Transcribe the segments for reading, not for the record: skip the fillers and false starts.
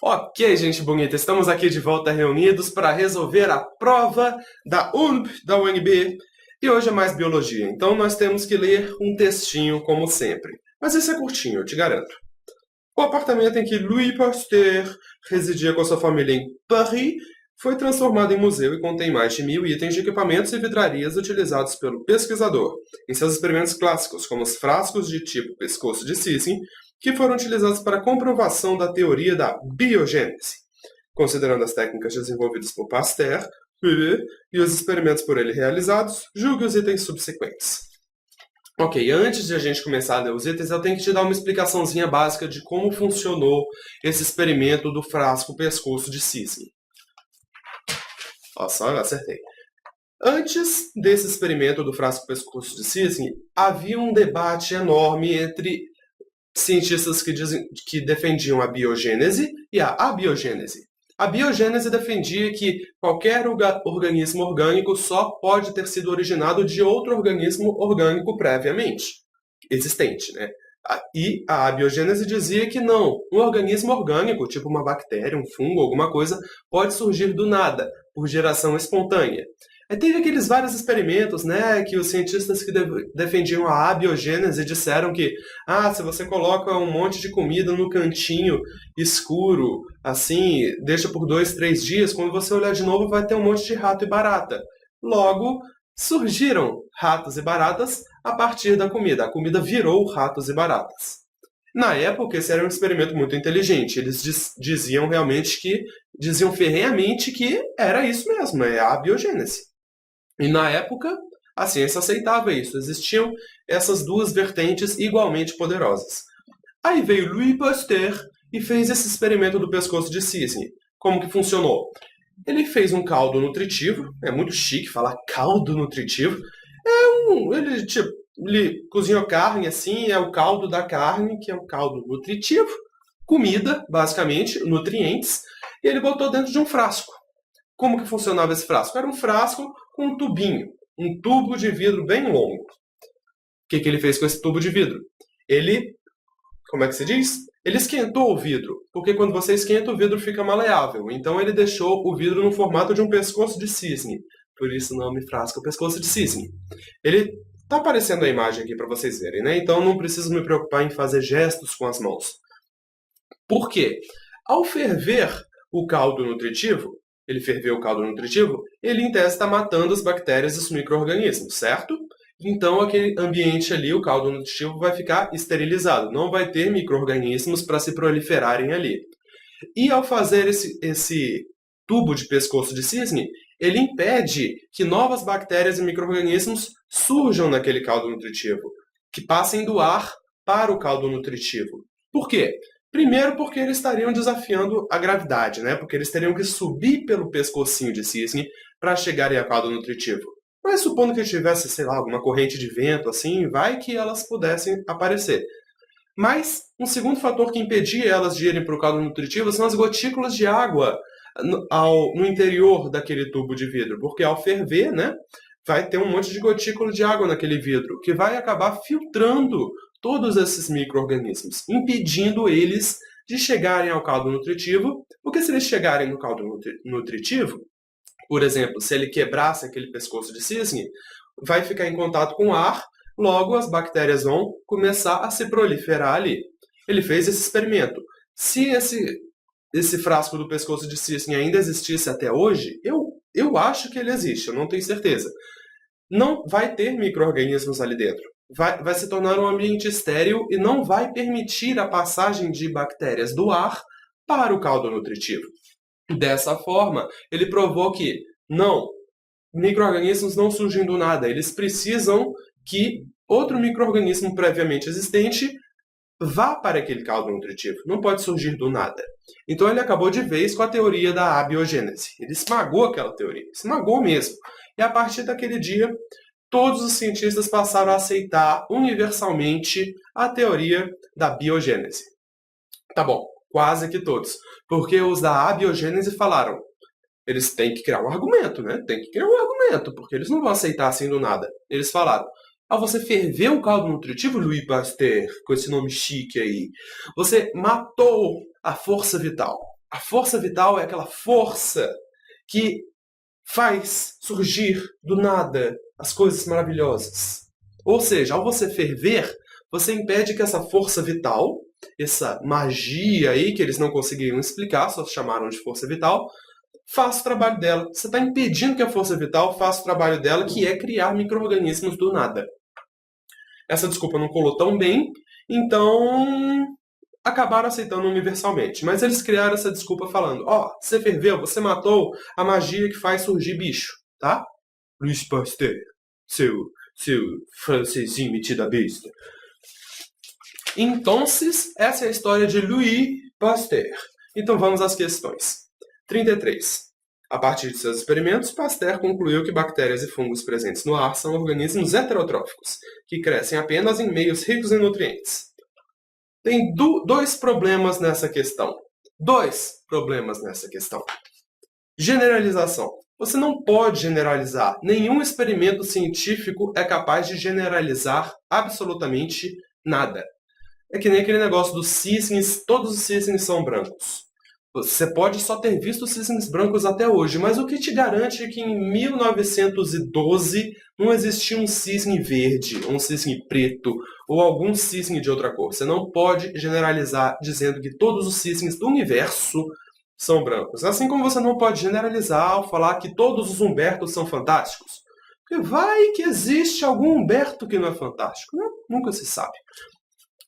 Ok, gente bonita, estamos aqui de volta reunidos para resolver a prova da UNB, da UNB, e hoje é mais biologia, então nós temos que ler um textinho como sempre. Mas esse é curtinho, eu te garanto. O apartamento em que Louis Pasteur residia com sua família em Paris foi transformado em museu e contém mais de 1000 itens de equipamentos e vidrarias utilizados pelo pesquisador em seus experimentos clássicos, como os frascos de tipo pescoço de cisne, que foram utilizados para a comprovação da teoria da biogênese. Considerando as técnicas desenvolvidas por Pasteur e os experimentos por ele realizados, julgue os itens subsequentes. Ok, antes de a gente começar a ler os itens, eu tenho que te dar uma explicaçãozinha básica de como funcionou esse experimento do frasco pescoço de cisne. Olha só, eu acertei. Antes desse experimento do frasco pescoço de cisne, havia um debate enorme entre cientistas que defendiam a biogênese e a abiogênese. A biogênese defendia que qualquer organismo orgânico só pode ter sido originado de outro organismo orgânico previamente existente, né? E a abiogênese dizia que não, um organismo orgânico, tipo uma bactéria, um fungo, alguma coisa, pode surgir do nada, por geração espontânea. Teve aqueles vários experimentos, né, que os cientistas que defendiam a abiogênese disseram que, se você coloca um monte de comida no cantinho escuro, assim, deixa por 2, 3 dias, quando você olhar de novo vai ter um monte de rato e barata. Logo, surgiram ratos e baratas a partir da comida. A comida virou ratos e baratas. Na época, esse era um experimento muito inteligente. Eles diziam ferrenhamente que era isso mesmo, é a biogênese. E na época, a ciência aceitava isso. Existiam essas duas vertentes igualmente poderosas. Aí veio Louis Pasteur e fez esse experimento do pescoço de cisne. Como que funcionou? Ele fez um caldo nutritivo, é muito chique falar caldo nutritivo. Ele cozinhou carne assim, é o caldo da carne, que é um caldo nutritivo, comida, basicamente, nutrientes, e ele botou dentro de um frasco. Como que funcionava esse frasco? Era um frasco com um tubinho, um tubo de vidro bem longo. O que ele fez com esse tubo de vidro? Como é que se diz? Ele esquentou o vidro, porque quando você esquenta o vidro fica maleável. Então ele deixou o vidro no formato de um pescoço de cisne. Por isso o nome frasco pescoço de cisne. Ele está aparecendo a imagem aqui para vocês verem, né? Então não preciso me preocupar em fazer gestos com as mãos. Por quê? Ao ferver o caldo nutritivo, ele em tese está matando as bactérias e os micro-organismos, certo? Então aquele ambiente ali, o caldo nutritivo, vai ficar esterilizado. Não vai ter micro-organismos para se proliferarem ali. E ao fazer esse tubo de pescoço de cisne, ele impede que novas bactérias e micro-organismos surjam naquele caldo nutritivo, que passem do ar para o caldo nutritivo. Por quê? Primeiro porque eles estariam desafiando a gravidade, né? Porque eles teriam que subir pelo pescocinho de cisne para chegarem ao caldo nutritivo. Mas supondo que tivesse, sei lá, alguma corrente de vento, assim, vai que elas pudessem aparecer. Mas um segundo fator que impedia elas de irem para o caldo nutritivo são as gotículas de água no interior daquele tubo de vidro. Porque ao ferver, né, vai ter um monte de gotícula de água naquele vidro, que vai acabar filtrando todos esses micro-organismos, impedindo eles de chegarem ao caldo nutritivo, porque se eles chegarem no caldo nutritivo, por exemplo, se ele quebrasse aquele pescoço de cisne, vai ficar em contato com o ar, logo as bactérias vão começar a se proliferar ali. Ele fez esse experimento. Se esse frasco do pescoço de cisne ainda existisse até hoje, eu acho que ele existe, eu não tenho certeza. Não vai ter micro-organismos ali dentro. Vai se tornar um ambiente estéril e não vai permitir a passagem de bactérias do ar para o caldo nutritivo. Dessa forma, ele provou que micro-organismos não surgem do nada. Eles precisam que outro micro-organismo previamente existente vá para aquele caldo nutritivo. Não pode surgir do nada. Então ele acabou de vez com a teoria da abiogênese. Ele esmagou aquela teoria. Esmagou mesmo. E a partir daquele dia, todos os cientistas passaram a aceitar universalmente a teoria da biogênese. Tá bom, quase que todos. Porque os da abiogênese falaram, eles têm que criar um argumento, né? Tem que criar um argumento, porque eles não vão aceitar assim do nada. Eles falaram, ao você ferver o caldo nutritivo, Louis Pasteur, com esse nome chique aí, você matou a força vital. A força vital é aquela força que faz surgir do nada as coisas maravilhosas. Ou seja, ao você ferver, você impede que essa força vital, essa magia aí que eles não conseguiram explicar, só chamaram de força vital, faça o trabalho dela. Você está impedindo que a força vital faça o trabalho dela, que é criar micro-organismos do nada. Essa desculpa não colou tão bem, então acabaram aceitando universalmente. Mas eles criaram essa desculpa falando, você ferveu, você matou a magia que faz surgir bicho, tá? Louis Pasteur, seu francesinho metido a besta. Então, essa é a história de Louis Pasteur. Então vamos às questões. 33. A partir de seus experimentos, Pasteur concluiu que bactérias e fungos presentes no ar são organismos heterotróficos, que crescem apenas em meios ricos em nutrientes. Tem dois problemas nessa questão. Generalização. Você não pode generalizar. Nenhum experimento científico é capaz de generalizar absolutamente nada. É que nem aquele negócio dos cisnes, todos os cisnes são brancos. Você pode só ter visto cisnes brancos até hoje, mas o que te garante que em 1912 não existia um cisne verde, um cisne preto, ou algum cisne de outra cor? Você não pode generalizar dizendo que todos os cisnes do universo são brancos. Assim como você não pode generalizar ao falar que todos os Humbertos são fantásticos. Porque vai que existe algum Humberto que não é fantástico, né? Nunca se sabe.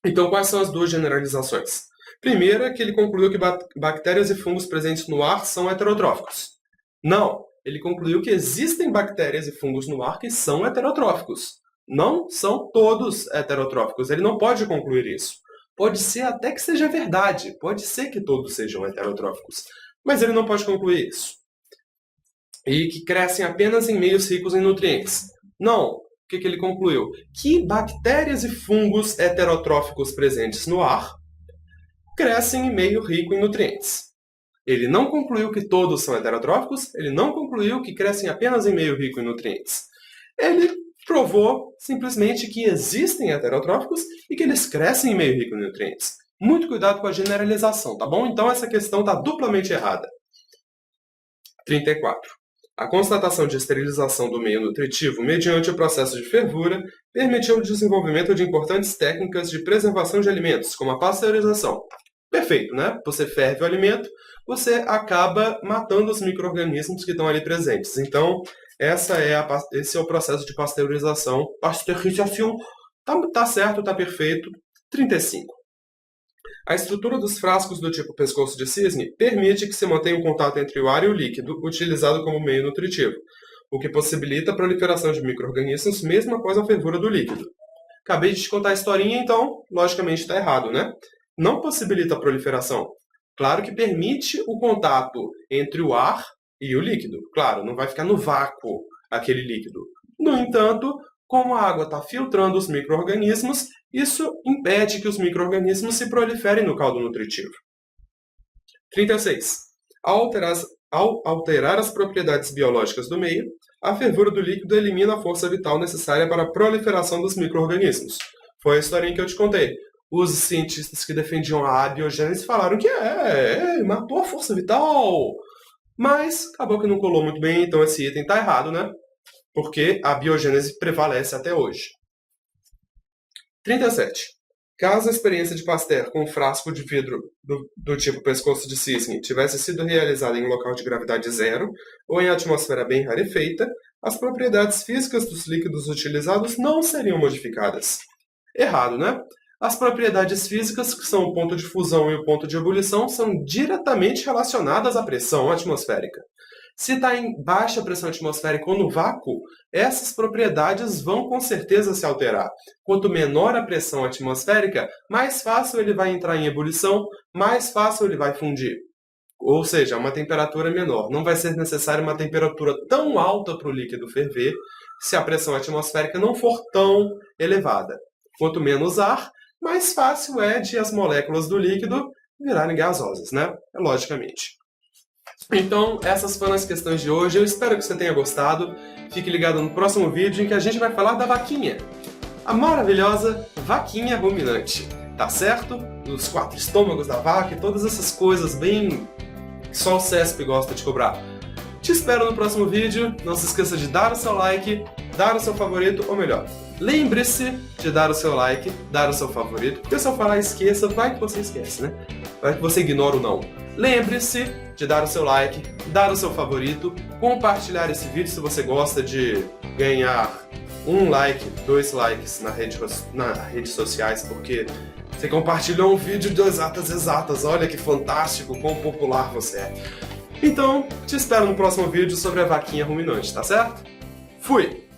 Então, quais são as duas generalizações? Primeira é que ele concluiu que bactérias e fungos presentes no ar são heterotróficos. Não, ele concluiu que existem bactérias e fungos no ar que são heterotróficos. Não são todos heterotróficos. Ele não pode concluir isso. Pode ser até que seja verdade. Pode ser que todos sejam heterotróficos. Mas ele não pode concluir isso. E que crescem apenas em meios ricos em nutrientes. Não. O que ele concluiu? Que bactérias e fungos heterotróficos presentes no ar crescem em meio rico em nutrientes. Ele não concluiu que todos são heterotróficos, ele não concluiu que crescem apenas em meio rico em nutrientes. Ele provou simplesmente que existem heterotróficos e que eles crescem em meio rico em nutrientes. Muito cuidado com a generalização, tá bom? Então essa questão está duplamente errada. 34. A constatação de esterilização do meio nutritivo mediante o processo de fervura permitiu o desenvolvimento de importantes técnicas de preservação de alimentos, como a pasteurização. Perfeito, né? Você ferve o alimento, você acaba matando os micro-organismos que estão ali presentes. Então, esse é o processo de pasteurização. Pasteurização. Tá certo, tá perfeito. 35. A estrutura dos frascos do tipo pescoço de cisne permite que se mantenha um contato entre o ar e o líquido, utilizado como meio nutritivo, o que possibilita a proliferação de micro-organismos mesmo após a fervura do líquido. Acabei de te contar a historinha, então, logicamente está errado, né? Não possibilita a proliferação. Claro que permite o contato entre o ar e o líquido. Claro, não vai ficar no vácuo aquele líquido. No entanto, como a água está filtrando os micro-organismos, isso impede que os micro-organismos se proliferem no caldo nutritivo. 36. Ao alterar as propriedades biológicas do meio, a fervura do líquido elimina a força vital necessária para a proliferação dos micro-organismos. Foi a historinha que eu te contei. Os cientistas que defendiam a abiogênese falaram que matou a força vital. Mas acabou que não colou muito bem, então esse item está errado, né? Porque a biogênese prevalece até hoje. 37. Caso a experiência de Pasteur com um frasco de vidro do tipo pescoço de cisne tivesse sido realizada em um local de gravidade zero ou em atmosfera bem rarefeita, as propriedades físicas dos líquidos utilizados não seriam modificadas. Errado, né? As propriedades físicas, que são o ponto de fusão e o ponto de ebulição, são diretamente relacionadas à pressão atmosférica. Se está em baixa pressão atmosférica ou no vácuo, essas propriedades vão com certeza se alterar. Quanto menor a pressão atmosférica, mais fácil ele vai entrar em ebulição, mais fácil ele vai fundir. Ou seja, uma temperatura menor. Não vai ser necessária uma temperatura tão alta para o líquido ferver se a pressão atmosférica não for tão elevada. Quanto menos ar, mais fácil é de as moléculas do líquido virarem gasosas, né? Logicamente. Então, essas foram as questões de hoje. Eu espero que você tenha gostado. Fique ligado no próximo vídeo em que a gente vai falar da vaquinha. A maravilhosa vaquinha ruminante. Tá certo? Os 4 estômagos da vaca e todas essas coisas bem que só o CESP gosta de cobrar. Te espero no próximo vídeo, não se esqueça de dar o seu like, dar o seu favorito, ou melhor, lembre-se de dar o seu like, dar o seu favorito, porque se eu falar esqueça, vai que você esquece, né? Vai que você ignora o não. Lembre-se de dar o seu like, dar o seu favorito, compartilhar esse vídeo se você gosta de ganhar 1 like, 2 likes nas redes sociais, porque você compartilhou um vídeo de exatas, olha que fantástico, quão popular você é. Então, te espero no próximo vídeo sobre a vaquinha ruminante, tá certo? Fui!